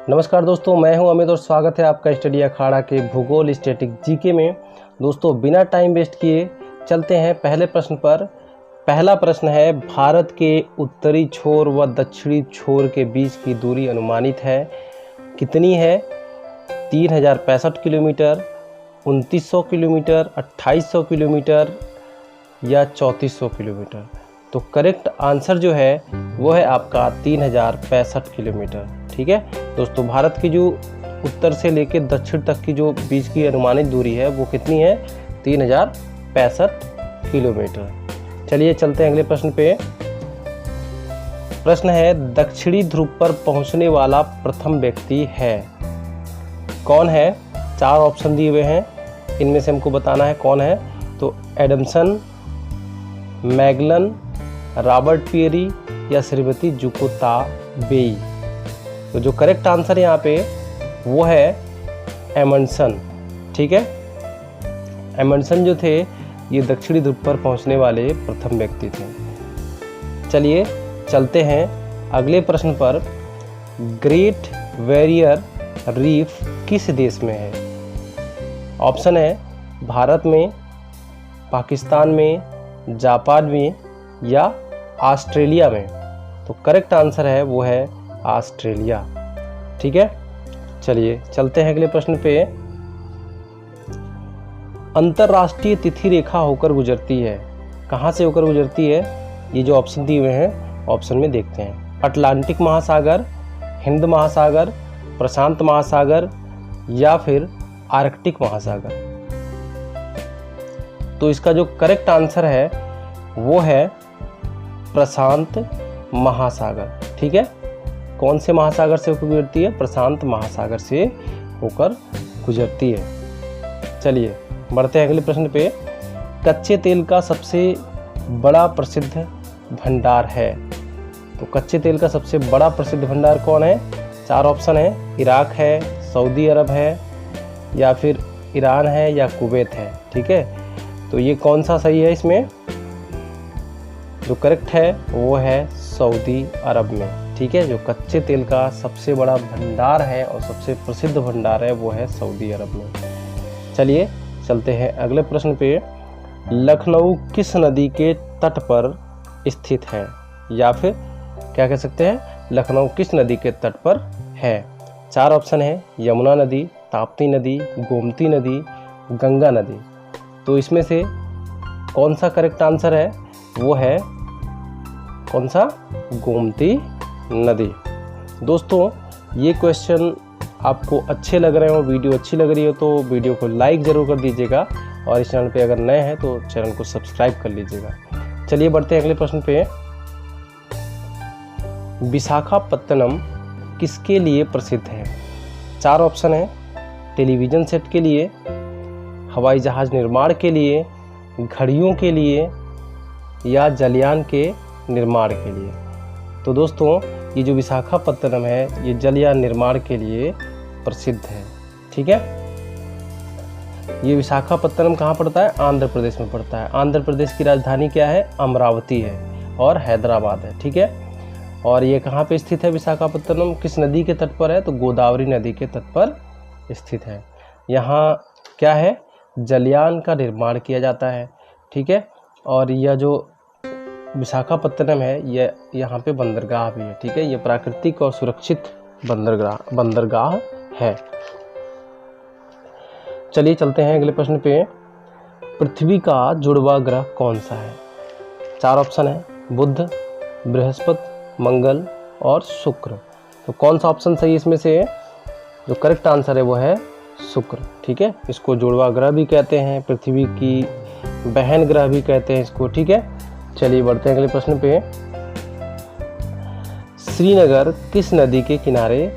नमस्कार दोस्तों, मैं हूं अमित और स्वागत है आपका स्टडी अखाड़ा के भूगोल स्टैटिक जीके में। दोस्तों बिना टाइम वेस्ट किए चलते हैं पहले प्रश्न पर। पहला प्रश्न है, भारत के उत्तरी छोर व दक्षिणी छोर के बीच की दूरी अनुमानित है कितनी है? 3065 किलोमीटर, 2900 किलोमीटर, 2800 किलोमीटर या 3400 किलोमीटर। तो करेक्ट आंसर जो है वो है आपका 3065 किलोमीटर। ठीक है दोस्तों, भारत की जो उत्तर से लेकर दक्षिण तक की जो बीच की अनुमानित दूरी है वो कितनी है? 3065 किलोमीटर। चलिए चलते हैं अगले प्रश्न पे। प्रश्न है, दक्षिणी ध्रुव पर पहुंचने वाला प्रथम व्यक्ति है कौन है? 4 ऑप्शन दिए हुए हैं, इनमें से हमको बताना है कौन है। तो एडमसन, मैगलन, रॉबर्ट पियरी या श्रीमती जुकोताबेई। तो जो करेक्ट आंसर यहाँ पे वो है एमंडसन। ठीक है, एमंडसन जो थे ये दक्षिणी ध्रुव पर पहुंचने वाले प्रथम व्यक्ति थे। चलिए चलते हैं अगले प्रश्न पर। ग्रेट बैरियर रीफ किस देश में है? ऑप्शन है भारत में, पाकिस्तान में, जापान में या ऑस्ट्रेलिया में। तो करेक्ट आंसर है वो है ऑस्ट्रेलिया। ठीक है, चलिए चलते हैं अगले प्रश्न पे। अंतरराष्ट्रीय तिथि रेखा होकर गुजरती है, कहाँ से होकर गुजरती है? ये जो ऑप्शन दिए हुए हैं ऑप्शन में देखते हैं। अटलांटिक महासागर, हिंद महासागर, प्रशांत महासागर या फिर आर्कटिक महासागर। तो इसका जो करेक्ट आंसर है वो है प्रशांत महासागर। ठीक है, कौन से महासागर से होकर गुजरती है? प्रशांत महासागर से होकर गुजरती है। चलिए बढ़ते हैं अगले प्रश्न पे। कच्चे तेल का सबसे बड़ा प्रसिद्ध भंडार है। तो कच्चे तेल का सबसे बड़ा प्रसिद्ध भंडार कौन है? 4 ऑप्शन है, इराक है, सऊदी अरब है या फिर ईरान है या कुवैत है। ठीक है, तो ये कौन सा सही है? इसमें जो करेक्ट है वो है सऊदी अरब में। ठीक है, जो कच्चे तेल का सबसे बड़ा भंडार है और सबसे प्रसिद्ध भंडार है वो है सऊदी अरब में। चलिए चलते हैं अगले प्रश्न पे। लखनऊ किस नदी के तट पर स्थित है? या फिर क्या कह सकते हैं, लखनऊ किस नदी के तट पर है? 4 ऑप्शन है, यमुना नदी, ताप्ती नदी, गोमती नदी, गंगा नदी। तो इसमें से कौन सा करेक्ट आंसर है? वो है कौन सा? गोमती नदी। दोस्तों ये क्वेश्चन आपको अच्छे लग रहे हो, वीडियो अच्छी लग रही हो तो वीडियो को लाइक ज़रूर कर दीजिएगा और इस चैनल पे अगर नए हैं तो चैनल को सब्सक्राइब कर लीजिएगा। चलिए बढ़ते हैं अगले प्रश्न पे। विशाखापत्तनम किसके लिए प्रसिद्ध है? 4 ऑप्शन है, टेलीविज़न सेट के लिए, हवाई जहाज़ निर्माण के लिए, घड़ियों के लिए या जलयान के निर्माण के लिए। तो दोस्तों ये जो विशाखापत्तनम है ये जलयान निर्माण के लिए प्रसिद्ध है। ठीक है, ये विशाखापत्तनम कहाँ पड़ता है? आंध्र प्रदेश में पड़ता है। आंध्र प्रदेश की राजधानी क्या है? अमरावती है और हैदराबाद है। ठीक है, और ये कहाँ पे स्थित है विशाखापत्तनम? किस नदी के तट पर है? तो गोदावरी नदी के तट पर स्थित है। यहाँ क्या है? जलयान का निर्माण किया जाता है। ठीक है, और यह जो विशाखापत्तनम है ये यहाँ पे बंदरगाह भी है। ठीक है, ये प्राकृतिक और सुरक्षित बंदरगाह है। चलिए चलते हैं अगले प्रश्न पे। पृथ्वी का जुड़वा ग्रह कौन सा है? 4 ऑप्शन है, बुध, बृहस्पति, मंगल और शुक्र। तो कौन सा ऑप्शन सही इसमें से? जो करेक्ट आंसर है वो है शुक्र। ठीक है, इसको जुड़वा ग्रह भी कहते हैं, पृथ्वी की बहन ग्रह भी कहते हैं इसको। ठीक है, चलिए बढ़ते हैं अगले प्रश्न पे। श्रीनगर किस नदी के किनारे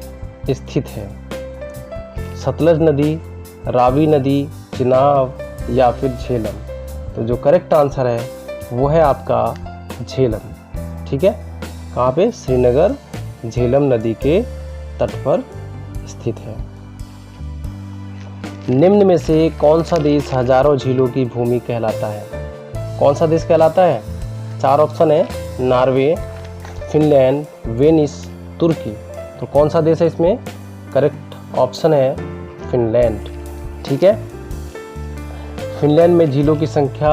स्थित है? सतलज नदी, रावी नदी, चिनाब या फिर झेलम। तो जो करेक्ट आंसर है वो है आपका झेलम। ठीक है, कहाँ पे? श्रीनगर झेलम नदी के तट पर स्थित है। निम्न में से कौन सा देश हजारों झीलों की भूमि कहलाता है? कौन सा देश कहलाता है? 4 ऑप्शन है, नॉर्वे, फिनलैंड, वेनिस, तुर्की। तो कौन सा देश है इसमें? करेक्ट ऑप्शन है फिनलैंड। ठीक है, फिनलैंड में झीलों की संख्या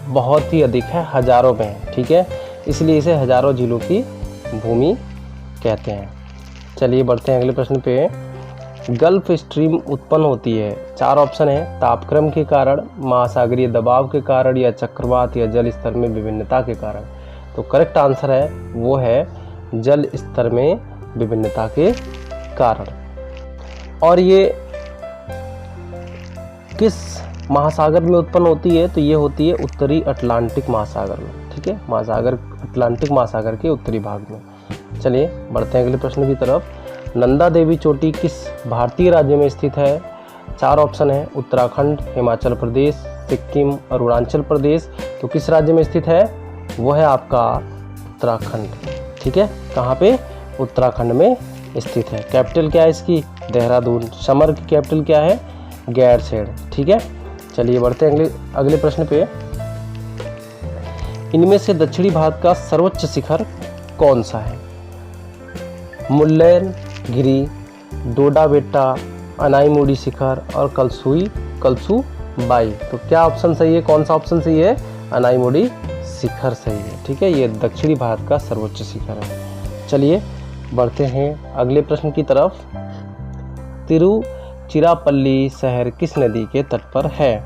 बहुत ही अधिक है, हजारों में है। ठीक है, इसलिए इसे हजारों झीलों की भूमि कहते हैं। चलिए बढ़ते हैं अगले प्रश्न पे। गल्फ स्ट्रीम उत्पन्न होती है, 4 ऑप्शन है, तापक्रम के कारण, महासागरीय दबाव के कारण, या चक्रवात, या जल स्तर में विभिन्नता के कारण। तो करेक्ट आंसर है वो है जल स्तर में विभिन्नता के कारण। और ये किस महासागर में उत्पन्न होती है? तो ये होती है उत्तरी अटलांटिक महासागर में। ठीक है, महासागर अटलांटिक महासागर के उत्तरी भाग में। चलिए बढ़ते हैं अगले प्रश्न की तरफ। नंदा देवी चोटी किस भारतीय राज्य में स्थित है? 4 ऑप्शन है, उत्तराखंड, हिमाचल प्रदेश, सिक्किम, अरुणाचल प्रदेश। तो किस राज्य में स्थित है? वो है आपका उत्तराखंड। ठीक है, कहाँ पे? उत्तराखंड में स्थित है। कैपिटल क्या है इसकी? देहरादून। समर की कैपिटल क्या है? गैरसैंण। ठीक है, चलिए बढ़ते हैं अगले प्रश्न पे। इनमें से दक्षिणी भारत का सर्वोच्च शिखर कौन सा है? मुल्लेनगिरी, डोडा बेट्टा, अनाईमुडी शिखर और कलसूबाई। तो क्या ऑप्शन सही है? कौन सा ऑप्शन सही है? अनाईमुडी शिखर सही है। ठीक है, ये दक्षिणी भारत का सर्वोच्च शिखर है। चलिए बढ़ते हैं अगले प्रश्न की तरफ। तिरुचिरापल्ली शहर किस नदी के तट पर है?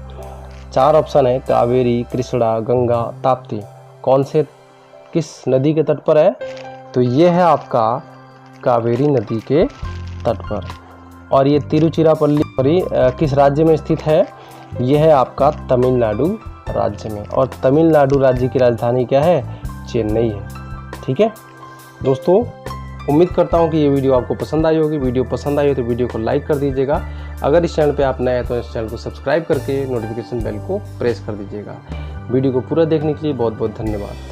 4 ऑप्शन है, कावेरी, कृष्णा, गंगा, ताप्ती। कौन से किस नदी के तट पर है? तो ये है आपका कावेरी नदी के तट पर। और ये तिरुचिरापल्ली किस राज्य में स्थित है? ये है आपका तमिलनाडु राज्य में। और तमिलनाडु राज्य की राजधानी क्या है? चेन्नई है। ठीक है दोस्तों, उम्मीद करता हूँ कि ये वीडियो आपको पसंद आई होगी। वीडियो पसंद आई हो तो वीडियो को लाइक कर दीजिएगा। अगर इस चैनल पे आप नए हैं तो इस चैनल को सब्सक्राइब करके नोटिफिकेशन बेल को प्रेस कर दीजिएगा। वीडियो को पूरा देखने के लिए बहुत बहुत धन्यवाद।